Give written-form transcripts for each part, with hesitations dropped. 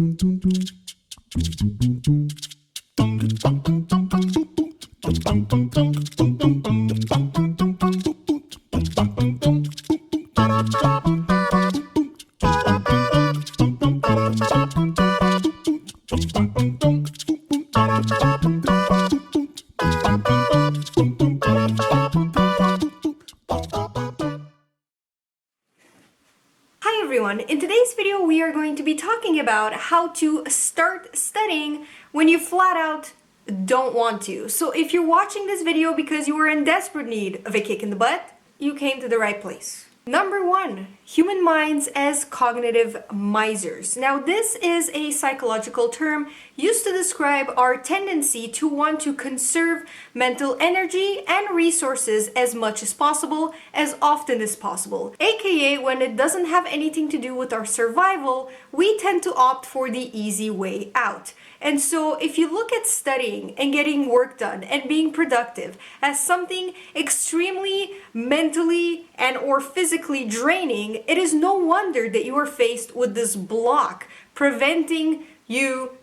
Hi everyone, in today's video we are going to be talking about how to start studying when you flat out don't want to. So if you're watching this video because you are in desperate need of a kick in the butt, you came to the right place. Number 1, human minds as cognitive misers. Now this is a psychological term used to describe our tendency to want to conserve mental energy and resources as much as possible, as often as possible. AKA when it doesn't have anything to do with our survival, we tend to opt for the easy way out. And so if you look at studying and getting work done and being productive as something extremely mentally and or physically draining, it is no wonder that you are faced with this block preventing you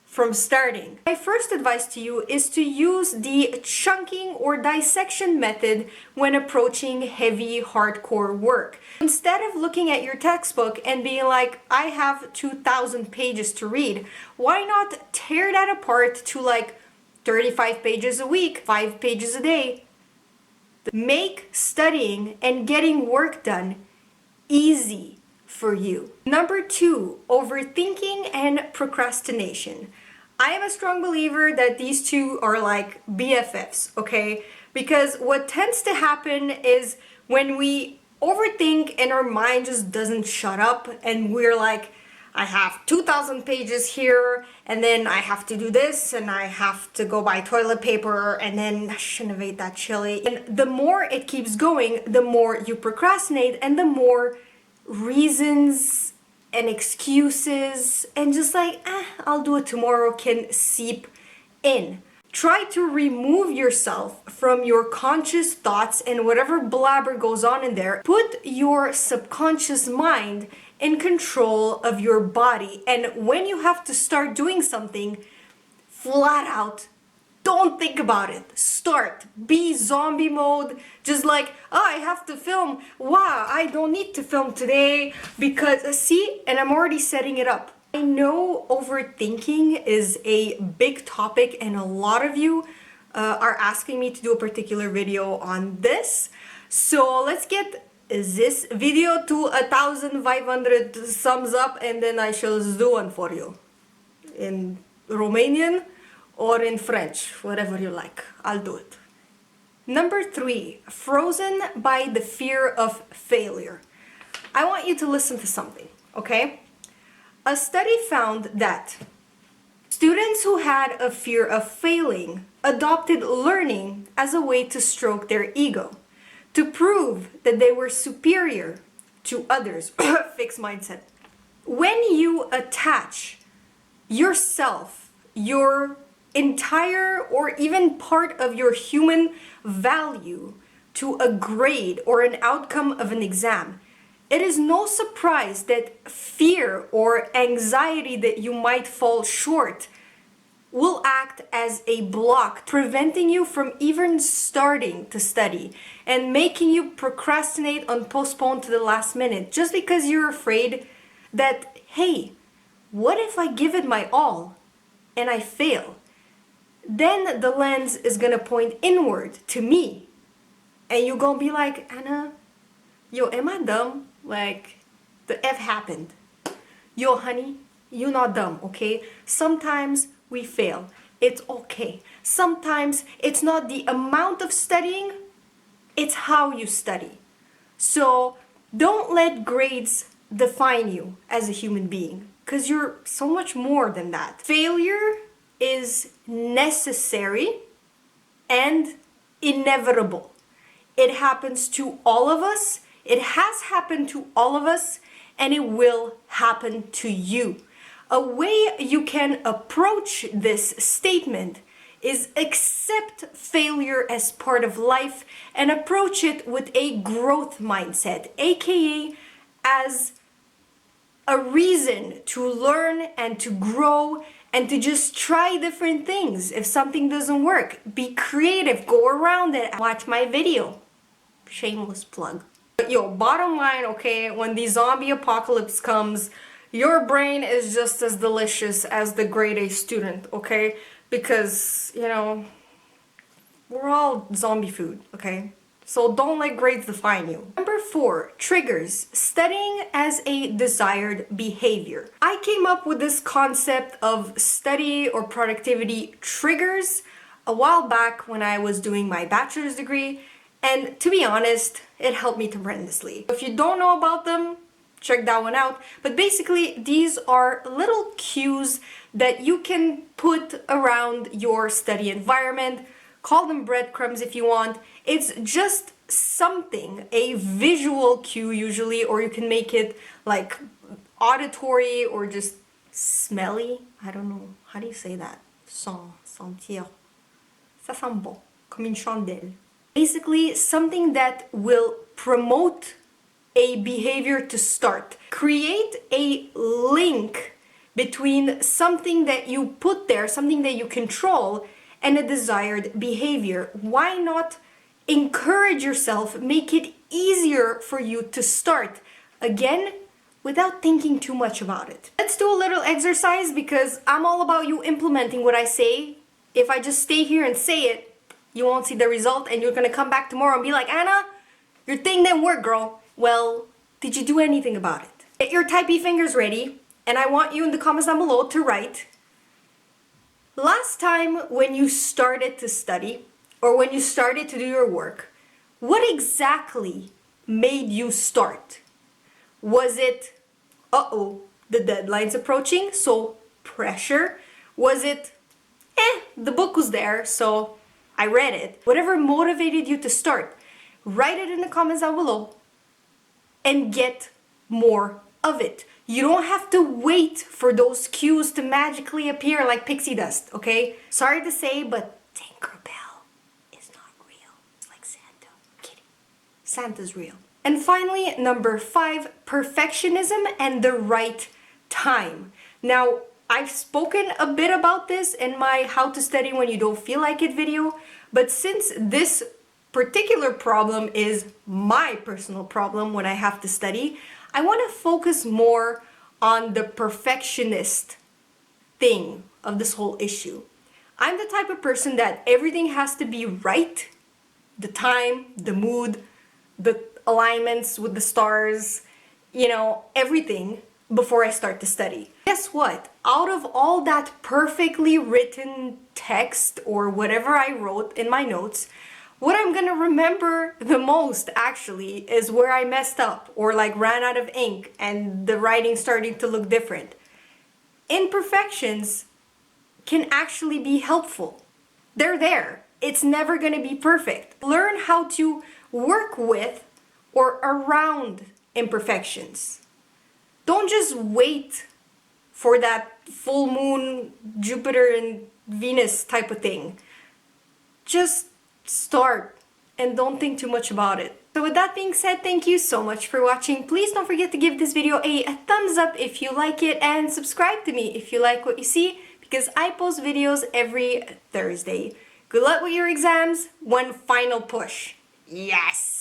from starting. My first advice to you is to use the chunking or dissection method when approaching heavy, hardcore work. Instead of looking at your textbook and being like, I have 2,000 pages to read, why not tear that apart to like 35 pages a week, 5 pages a day? Make studying and getting work done easy for you. Number 2, overthinking and procrastination. I am a strong believer that these two are like BFFs, okay? Because what tends to happen is when we overthink and our mind just doesn't shut up and we're like, I have 2,000 pages here and then I have to do this and I have to go buy toilet paper and then I shouldn't have ate that chili. And the more it keeps going, the more you procrastinate and the more reasons and excuses and just like, I'll do it tomorrow can seep in. Try to remove yourself from your conscious thoughts and whatever blabber goes on in there. Put your subconscious mind in control of your body. And when you have to start doing something, flat out, don't think about it. Start. Be zombie mode. Just like, oh, I have to film. Wow, I don't need to film today because, see, and I'm already setting it up. I know overthinking is a big topic and a lot of you are asking me to do a particular video on this. So let's get this video to 1,500 thumbs up and then I shall do one for you. In Romanian or in French, whatever you like, I'll do it. Number 3, frozen by the fear of failure. I want you to listen to something, okay? A study found that students who had a fear of failing adopted learning as a way to stroke their ego, to prove that they were superior to others. Fixed mindset. When you attach yourself, your entire or even part of your human value to a grade or an outcome of an exam, it is no surprise that fear or anxiety that you might fall short will act as a block, preventing you from even starting to study and making you procrastinate and postpone to the last minute just because you're afraid that, hey, what if I give it my all and I fail? Then the lens is gonna point inward to me and you're gonna be like, Anna, yo, am I dumb? Like, the F happened. Yo, honey, you're not dumb, okay? Sometimes we fail. It's okay. Sometimes it's not the amount of studying, it's how you study. So don't let grades define you as a human being, because you're so much more than that. Failure is necessary and inevitable. It happens to all of us. It has happened to all of us, and it will happen to you. A way you can approach this statement is accept failure as part of life and approach it with a growth mindset, aka as a reason to learn and to grow and to just try different things. If something doesn't work, be creative, go around it, watch my video. Shameless plug. But yo, bottom line, okay, when the zombie apocalypse comes, your brain is just as delicious as the grade A student, okay? Because, you know, we're all zombie food, okay? So don't let grades define you. Number 4, triggers, studying as a desired behavior. I came up with this concept of study or productivity triggers a while back when I was doing my bachelor's degree, and to be honest, it helped me tremendously. If you don't know about them, check that one out. But basically, these are little cues that you can put around your study environment. Call them breadcrumbs if you want. It's just something, a visual cue usually, or you can make it like auditory or just smelly. I don't know. How do you say that? Sentir. Ça sent bon. Comme une chandelle. Basically, something that will promote a behavior to start. Create a link between something that you put there, something that you control, and a desired behavior. Why not encourage yourself, make it easier for you to start? Again, without thinking too much about it. Let's do a little exercise because I'm all about you implementing what I say. If I just stay here and say it, you won't see the result and you're gonna come back tomorrow and be like, Anna, your thing didn't work, girl. Well, did you do anything about it? Get your typey fingers ready, and I want you in the comments down below to write, last time when you started to study or when you started to do your work, what exactly made you start? Was it, the deadline's approaching, so pressure? Was it, the book was there, so I read it? Whatever motivated you to start, write it in the comments down below and get more of it. You don't have to wait for those cues to magically appear like pixie dust, okay? Sorry to say, but Tinkerbell is not real. It's like Santa. I'm kidding. Santa's real. And finally, number 5, perfectionism and the right time. Now, I've spoken a bit about this in my How to Study When You Don't Feel Like It video, but since this particular problem is my personal problem when I have to study, I want to focus more on the perfectionist thing of this whole issue. I'm the type of person that everything has to be right. The time, the mood, the alignments with the stars, you know, everything before I start to study. Guess what? Out of all that perfectly written text or whatever I wrote in my notes, what I'm gonna remember the most actually is where I messed up or like ran out of ink and the writing starting to look different. Imperfections can actually be helpful. They're there. It's never gonna be perfect. Learn how to work with or around imperfections. Don't just wait for that full moon, Jupiter and Venus type of thing. Just start and don't think too much about it. So with that being said, thank you so much for watching. Please don't forget to give this video a thumbs up if you like it and subscribe to me if you like what you see because I post videos every Thursday. Good luck with your exams. One final push. Yes!